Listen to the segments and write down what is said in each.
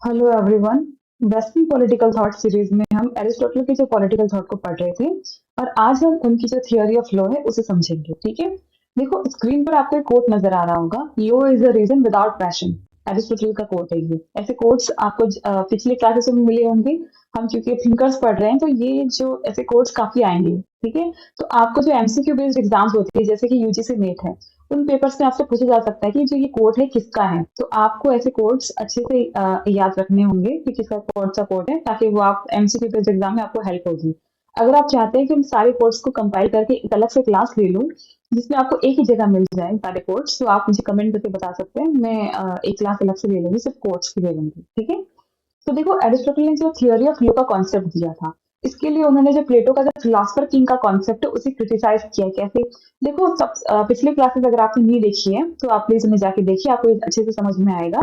Hello everyone. Western political thought series में हम Aristotle के जो पॉलिटिकल थॉट को पढ़ रहे थे और आज हम उनकी जो थियोरी ऑफ लॉ है उसे समझेंगे। ठीक है। देखो स्क्रीन पर आपको एक कोट नजर आ रहा होगा, law is a reason without passion. Aristotle का कोट है ये। ऐसे कोट्स आपको पिछले क्लासेस में मिले होंगे। हम क्योंकि थिंकर्स पढ़ रहे हैं तो ये जो ऐसे कोट्स काफी आएंगे। ठीक है। तो आपको जो एमसीक्यू बेस्ड एग्जाम्स होते हैं जैसे कि यूजीसी नेट है, उन पेपर्स में आपसे पूछा जा सकता है कि जो ये कोट है किसका है। तो आपको ऐसे कोट्स अच्छे से याद रखने होंगे कि किसका कौन सा कोट है, ताकि वो आप एमसीक्यू बेस्ड एग्जाम में आपको हेल्प होगी। अगर आप चाहते हैं कि हम सारे कोट्स को कंपाइल करके एक अलग से क्लास ले लूं जिसमें आपको एक ही जगह मिल जाए सारे कोट्स, तो आप मुझे कमेंट करके बता सकते हैं। मैं एक क्लास अलग से ले लूंगी, सिर्फ कोट्स की ले लूंगी। ठीक है। तो देखो एरिस्टोटल ने जो थियोरी ऑफ लॉ का कॉन्सेप्ट दिया था, इसके लिए उन्होंने जो प्लेटो का जो फिलोसफर किंग का कॉन्सेप्ट है उसे क्रिटिसाइज किया। कैसे? देखो पिछले क्लासेस अगर आपने नहीं देखी है तो आप प्लीज उन्हें जाके देखिए, आपको ये अच्छे से समझ में आएगा।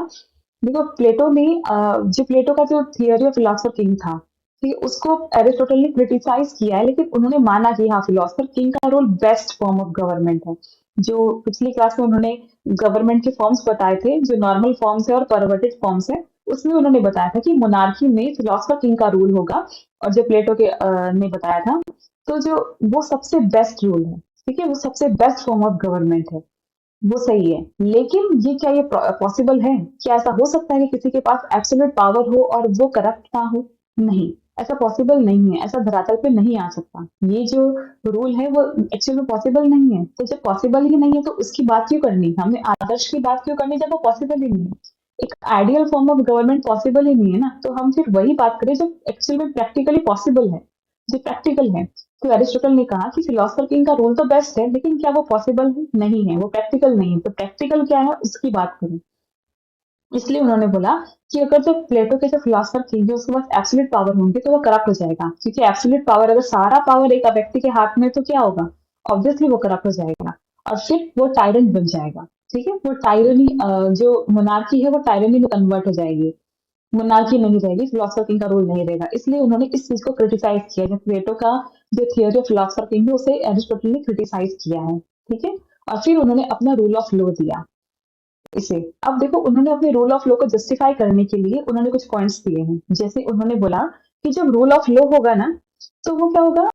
देखो प्लेटो ने जो प्लेटो का जो थियोरी ऑफ फिलोसफर किंग था, ठीक है, उसको एरिस्टोटल ने क्रिटिसाइज किया है, लेकिन उन्होंने माना कि हाँ फिलोसफर किंग का role best form of government है। जो पिछली क्लास में उन्होंने गवर्नमेंट के फॉर्म्स बताए थे, जो नॉर्मल फॉर्म्स है और परवर्टेड फॉर्म्स है, उसमें उन्होंने बताया था कि मोनार्की में फिलोसफर किंग का रूल होगा। और जो प्लेटो के ने बताया था, तो जो वो सबसे बेस्ट रूल है, ठीक है, वो सबसे बेस्ट फॉर्म ऑफ गवर्नमेंट है, वो सही है। लेकिन ये क्या ये पॉसिबल है? क्या ऐसा हो सकता है कि किसी के पास एब्सोल्यूट पावर हो और वो करप्ट ना हो? नहीं, ऐसा पॉसिबल नहीं है, ऐसा धरातल पे नहीं आ सकता। ये जो रूल है वो एक्चुअली में पॉसिबल नहीं है। तो जब पॉसिबल ही नहीं है तो उसकी बात क्यों करनी, हमें आदर्श की बात क्यों करनी जब वो पॉसिबल ही नहीं है। एक ideal form of government possible ही नहीं है ना, तो हम फिर वही बात करें जो एक्चुअल में प्रैक्टिकली पॉसिबल है, जो प्रैक्टिकल है। तो एरिस्टोटल ने कहा कि फिलोसफर किंग का रोल तो बेस्ट है, लेकिन क्या वो पॉसिबल है? नहीं है, वो प्रैक्टिकल नहीं है। तो प्रैक्टिकल क्या है उसकी बात करें। इसलिए उन्होंने बोला कि अगर जो प्लेटो के जो फिलोसफर किंग है उसके पास एब्सोल्यूट पावर होंगे तो वो करप्ट हो जाएगा, क्योंकि एब्सोल्यूट पावर, अगर सारा पावर एक व्यक्ति के हाथ में, तो क्या होगा? ऑब्वियसली वो करप्ट हो जाएगा और फिर वो टायरेंट बन जाएगा। ठीक है। वो टायरनी, जो मोनार्की है वो टायरनी में कन्वर्ट हो जाएगी, मोनार्की नहीं रहेगी, फिलोसफर किंग का रोल नहीं रहेगा। इसलिए उन्होंने इस चीज को क्रिटिसाइज किया। जो प्लेटो का जो थियोरी ऑफ फिलोसफर किंग है उसे एरिस्टोटल ने क्रिटिसाइज किया है। ठीक है। और फिर उन्होंने अपना रूल ऑफ लॉ दिया इसे। अब देखो उन्होंने अपने रूल ऑफ लॉ को जस्टिफाई करने के लिए उन्होंने कुछ पॉइंट्स दिए हैं। जैसे उन्होंने बोला कि जब रूल ऑफ लॉ होगा ना, तो वो क्या होगा,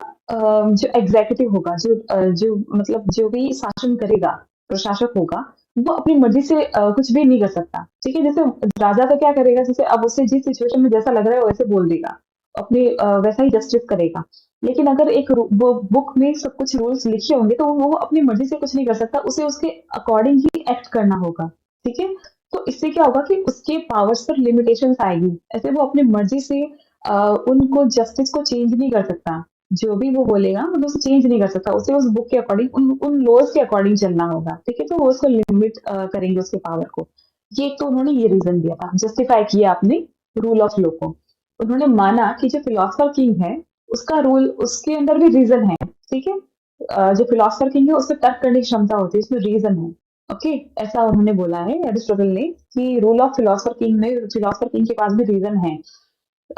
जो एग्जीक्यूटिव होगा, जो मतलब जो भी शासन करेगा, प्रशासक होगा, वो अपनी मर्जी से कुछ भी नहीं कर सकता। ठीक है। जैसे राजा तो क्या करेगा, जैसे अब उसे जिस सिचुएशन में जैसा लग रहा है वैसे बोल देगा, अपनी वैसा ही जस्टिस करेगा। लेकिन अगर एक वो बुक में सब कुछ रूल्स लिखे होंगे तो वो अपनी मर्जी से कुछ नहीं कर सकता, उसे उसके अकॉर्डिंग ही एक्ट करना होगा। ठीक है। तो इससे क्या होगा कि उसके पावर्स पर लिमिटेशंस आएगी। ऐसे वो अपनी मर्जी से उनको जस्टिस को चेंज नहीं कर सकता। जो भी वो बोलेगा मतलब उसे चेंज नहीं कर सकता, उसे उस बुक के अकॉर्डिंग, उन लॉज के अकॉर्डिंग चलना होगा। ठीक है। तो वो उसको लिमिट करेंगे उसके पावर को। ये तो उन्होंने ये रीजन दिया था, जस्टिफाई किया अपने रूल ऑफ लॉ को। उन्होंने माना कि जो फिलोसफर किंग है उसका रूल, उसके अंदर भी रीजन है। ठीक है। जो फिलोसफर किंग है उसमें तर्क करने की क्षमता होती है, इसमें रीजन है। ओके। ऐसा उन्होंने बोला है एरिस्टोटल ने कि रूल ऑफ फिलोसफर किंग के पास भी रीजन है।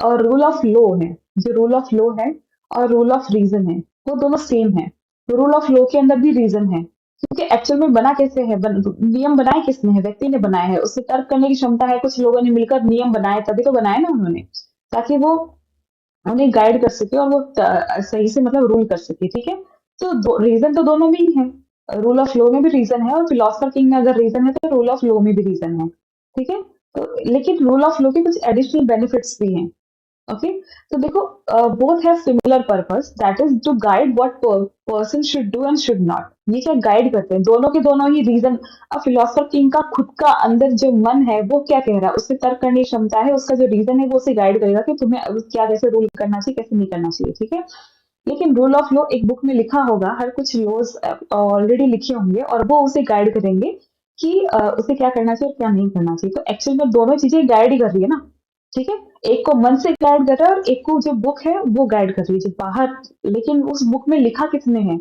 और रूल ऑफ लॉ है, जो रूल ऑफ लॉ है और रूल ऑफ रीजन है, वो दोनों सेम है। रूल ऑफ लॉ के अंदर भी रीजन है, क्योंकि एक्चुअल में बना कैसे है, नियम बनाए किसने है? व्यक्ति ने बनाया है, उससे तर्क करने की क्षमता है, कुछ लोगों ने मिलकर नियम बनाए, तभी तो बनाए ना उन्होंने, ताकि वो उन्हें गाइड कर सके और वो सही से मतलब रूल कर सके। ठीक है। तो रीजन तो दोनों में ही है। रूल ऑफ लॉ में भी रीजन है और फिलोसफर किंग में अगर रीजन है तो रूल ऑफ लॉ में भी रीजन है। ठीक है। तो लेकिन रूल ऑफ लॉ के कुछ एडिशनल बेनिफिट्स भी हैं। ओके। तो देखो both have similar purpose, that is to guide what person should do and should not. ये क्या गाइड करते हैं, दोनों के दोनों ही रीजन। अब फिलोसफर किंग का खुद का अंदर जो मन है वो क्या कह रहा है, उससे तर्क करने की क्षमता है, उसका जो रीजन है वो उसे गाइड करेगा कि तुम्हें क्या कैसे रूल करना चाहिए, कैसे नहीं करना चाहिए। ठीक है। लेकिन रूल ऑफ लॉ एक बुक में लिखा होगा, हर कुछ लॉज ऑलरेडी लिखे होंगे और वो उसे गाइड करेंगे कि उसे क्या करना चाहिए और क्या नहीं करना चाहिए। तो एक्चुअल में दोनों चीजें गाइड ही कर रही है ना। ठीक है। एक को मन से गाइड कर रहा है और एक को जो बुक है वो गाइड कर रही है जो बाहर। लेकिन उस बुक में लिखा किसने है?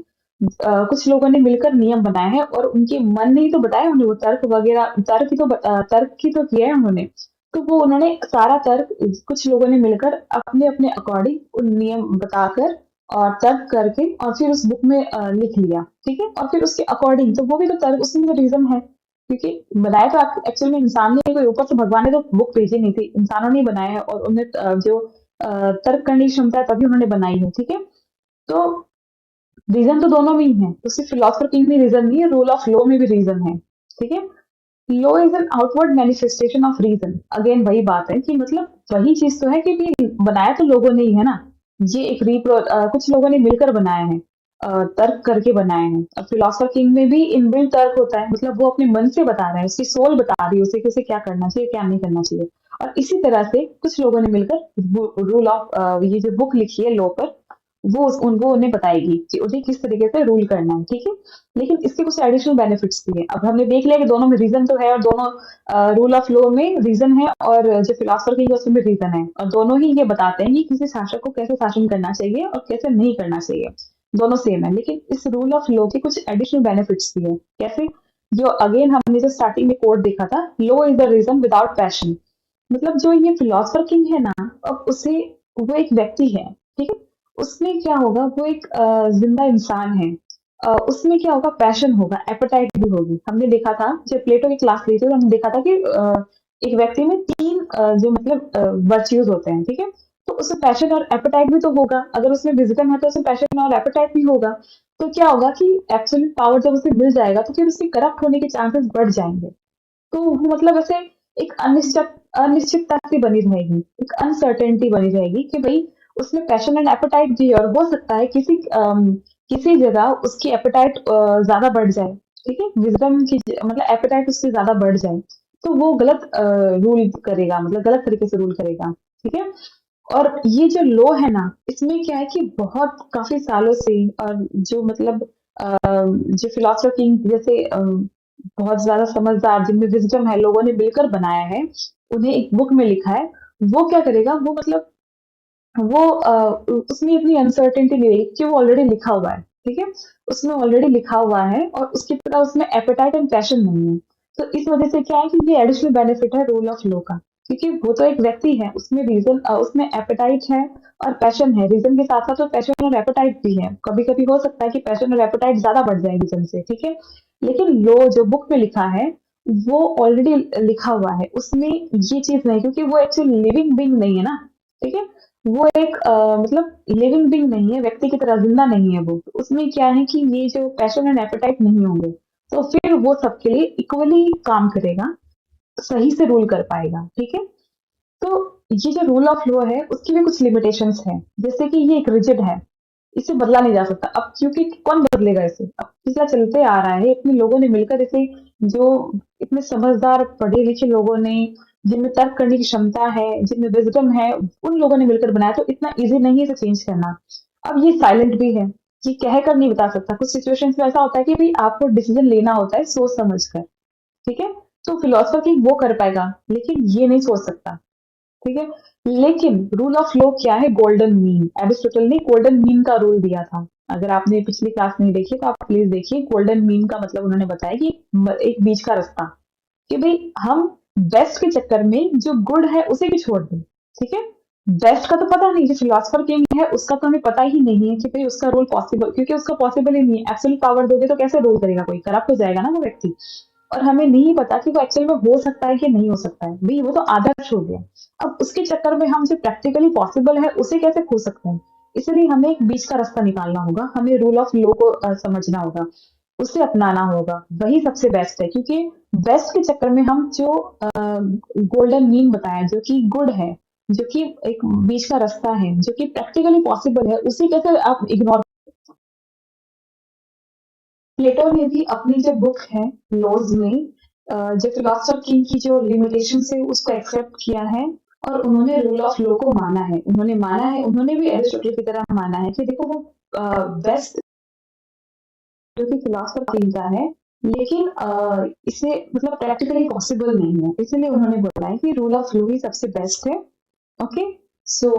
कुछ लोगों ने मिलकर नियम बनाए हैं और उनके मन ने ही तो बताया उन्हें, वो तर्क वगैरह, तर्क ही तो किया है उन्होंने। तो वो उन्होंने सारा तर्क कुछ लोगों ने मिलकर अपने अपने अकॉर्डिंग उन नियम बताकर और तर्क करके और फिर उस बुक में लिख लिया। ठीक है। और फिर उसके अकॉर्डिंग, तो वो भी तो तर्क, उसमें तो रीजन है। क्योंकि बनाया तो एक्चुअल में इंसान ने, कोई ऊपर से भगवान ने तो बुक भेजी नहीं थी, इंसानों ने ही बनाया है, और उन्हें जो तर्क करने की क्षमता है तभी उन्होंने बनाई है, ठीक है। तो रीजन तो दोनों में ही है, तो सिर्फ फिलोसफर किंग में रीजन नहीं है, रूल ऑफ लॉ में भी रीजन है, ठीक है। Law is an outward manifestation of reason. Again वही बात है कि मतलब वही चीज तो है कि भी बनाया तो लोगों ने ही है ना। ये एक कुछ लोगों ने मिलकर बनाया है, तर्क करके बनाए हैं। अब फिलोसफर किंग में भी इनबिल्ट तर्क होता है, मतलब वो अपने मन से बता रहा है, उसकी सोल बता रही है उसे कि उसे क्या करना चाहिए क्या नहीं करना चाहिए। और इसी तरह से कुछ लोगों ने मिलकर रूल ऑफ ये जो बुक लिखी है लॉ पर, उनको उन्हें बताएगी कि उन्हें किस तरीके से रूल करना है, ठीक है। लेकिन इसके कुछ एडिशनल बेनिफिट्स भी है। अब हमने देख लिया कि दोनों में रीजन तो है, और दोनों रूल ऑफ लॉ में रीजन है, और जो फिलोसफर की उसमें भी रीजन है, और दोनों ही ये बताते हैं कि किसी शासक को कैसे शासन करना चाहिए और कैसे नहीं करना चाहिए। दोनों सेम है, लेकिन इस रूल ऑफ लॉ के कुछ एडिशनल बेनिफिट्स भी है। कैसे? जो अगेन हमने जो स्टार्टिंग में कोड देखा था, law is the reason without passion. मतलब जो ये फिलोसफर किंग है ना, अब उसे, वो एक व्यक्ति है, ठीक है। उसमें क्या होगा, वो एक जिंदा इंसान है। उसमें क्या होगा, पैशन होगा, एपेटाइट भी होगी। हमने देखा था जब प्लेटो की क्लास ली थी, तो हमने देखा था कि एक व्यक्ति में तीन जो मतलब वर्च्यूज होते हैं, ठीक है। तो उसमें पैशन और एपेटाइट भी तो होगा। अगर उसमें विजडम है तो उसमें पैशन और एपेटाइट भी होगा। तो क्या होगा कि एब्सोल्यूट पावर जब उसे मिल जाएगा तो फिर उसके करप्ट होने के चांसेस बढ़ जाएंगे। तो वो मतलब ऐसे एक अनिश्चितता सी बनी रहेगी, एक अनसर्टेनिटी बनी रहेगी कि भाई उसमें पैशन एंड एपेटाइट भी है, और हो सकता है किसी जगह उसकी एपेटाइट ज्यादा बढ़ जाए, ठीक है। विजडम की मतलब एपेटाइट उससे ज्यादा बढ़ जाए, तो वो गलत रूल करेगा, मतलब गलत तरीके से रूल करेगा, ठीक है। और ये जो लॉ है ना, इसमें क्या है कि बहुत काफी सालों से, और जो मतलब जो फिलोसफर किंग जैसे बहुत ज्यादा समझदार, जिनमें विजडम है, लोगों ने मिलकर बनाया है, उन्हें एक बुक में लिखा है। वो क्या करेगा, वो मतलब वो उसमें इतनी अनसर्टेनिटी नहीं रहेगी कि वो ऑलरेडी लिखा हुआ है, ठीक है। उसमें ऑलरेडी लिखा हुआ है, और उसकी तरह उसमें एपेटाइट एंड पैशन नहीं है। तो इस वजह से क्या है कि ये एडिशनल बेनिफिट है रूल ऑफ लॉ का, क्योंकि वो तो एक व्यक्ति है, उसमें रीजन, उसमें एपेटाइट है और पैशन है। रीजन के साथ साथ तो पैशन और एपेटाइट भी है। कभी कभी हो सकता है कि पैशन और एपेटाइट ज्यादा बढ़ जाए रीजन से, ठीक है। लेकिन लॉ जो बुक में लिखा है, वो ऑलरेडी लिखा हुआ है, उसमें ये चीज नहीं, क्योंकि वो एक्चुअली लिविंग बीइंग नहीं है ना, ठीक है। वो एक मतलब लिविंग बीइंग नहीं है, व्यक्ति की तरह जिंदा नहीं है वो। तो उसमें क्या है कि ये जो पैशन एंड एपेटाइट नहीं होंगे, तो फिर वो सबके लिए इक्वली काम करेगा, सही से रूल कर पाएगा, ठीक है। तो ये जो रूल ऑफ लॉ है, उसकी भी कुछ लिमिटेशंस हैं, जैसे कि ये एक रिजिड है, इसे बदला नहीं जा सकता। अब क्योंकि कौन बदलेगा इसे, अब पिछला चलते आ रहा है, इतने लोगों ने मिलकर इसे, जो इतने समझदार पढ़े लिखे लोगों ने, जिनमें तर्क करने की क्षमता है, जिनमें विजडम है, उन लोगों ने मिलकर बनाया, तो इतना इजी नहीं है इसे चेंज करना। अब ये साइलेंट भी है, ये कह कर नहीं बता सकता। कुछ सिचुएशंस में ऐसा होता है कि भाई आपको डिसीजन लेना होता है सोच समझ कर, ठीक है। तो फिलोसफर की वो कर पाएगा, लेकिन ये नहीं सोच सकता, ठीक है। लेकिन रूल ऑफ लॉ क्या है, गोल्डन मीन। एरिस्टोटल ने गोल्डन मीन का रूल दिया था। अगर आपने पिछली क्लास नहीं देखी तो आप प्लीज देखिए। गोल्डन मीन का मतलब उन्होंने बताया कि एक बीच का रास्ता, कि भाई हम बेस्ट के चक्कर में जो गुड है उसे भी छोड़ दें, ठीक है। बेस्ट का तो पता नहीं, जो फिलोसफर किंग है उसका तो हमें पता ही नहीं है कि भाई उसका रोल पॉसिबल, क्योंकि उसका पॉसिबल ही नहीं है। एब्सोल्यूट पावर दोगे तो कैसे रोल करेगा, कोई करप्ट हो जाएगा ना वो व्यक्ति। और हमें नहीं पता कि वो एक्चुअल में हो सकता है कि नहीं हो सकता है, भाई वो तो आदर्श हो गया। अब उसके चक्कर में हम जो प्रैक्टिकली पॉसिबल है उसे कैसे खो सकते हैं। इसलिए हमें एक बीच का रास्ता निकालना होगा, हमें रूल ऑफ लॉ को समझना होगा, उसे अपनाना होगा, वही सबसे बेस्ट है। क्योंकि बेस्ट के चक्कर में हम जो गोल्डन मीन बताया, जो कि गुड है, जो कि एक बीच का रास्ता है, जो कि प्रैक्टिकली पॉसिबल है, उसे कैसे आप इग्नोर। प्लेटो ने भी अपनी जो बुक है लॉज में जो फिलोसफर किंग की जो लिमिटेशन है उसको एक्सेप्ट किया है, और उन्होंने रूल ऑफ लॉ को माना है। उन्होंने भी एरिस्टोटल की तरह माना है कि देखो वो बेस्ट जो कि फिलोसफर किंग का है, लेकिन इसे मतलब प्रैक्टिकली पॉसिबल नहीं है, इसलिए उन्होंने बोला है कि रूल ऑफ लॉ ही सबसे बेस्ट है। ओके, सो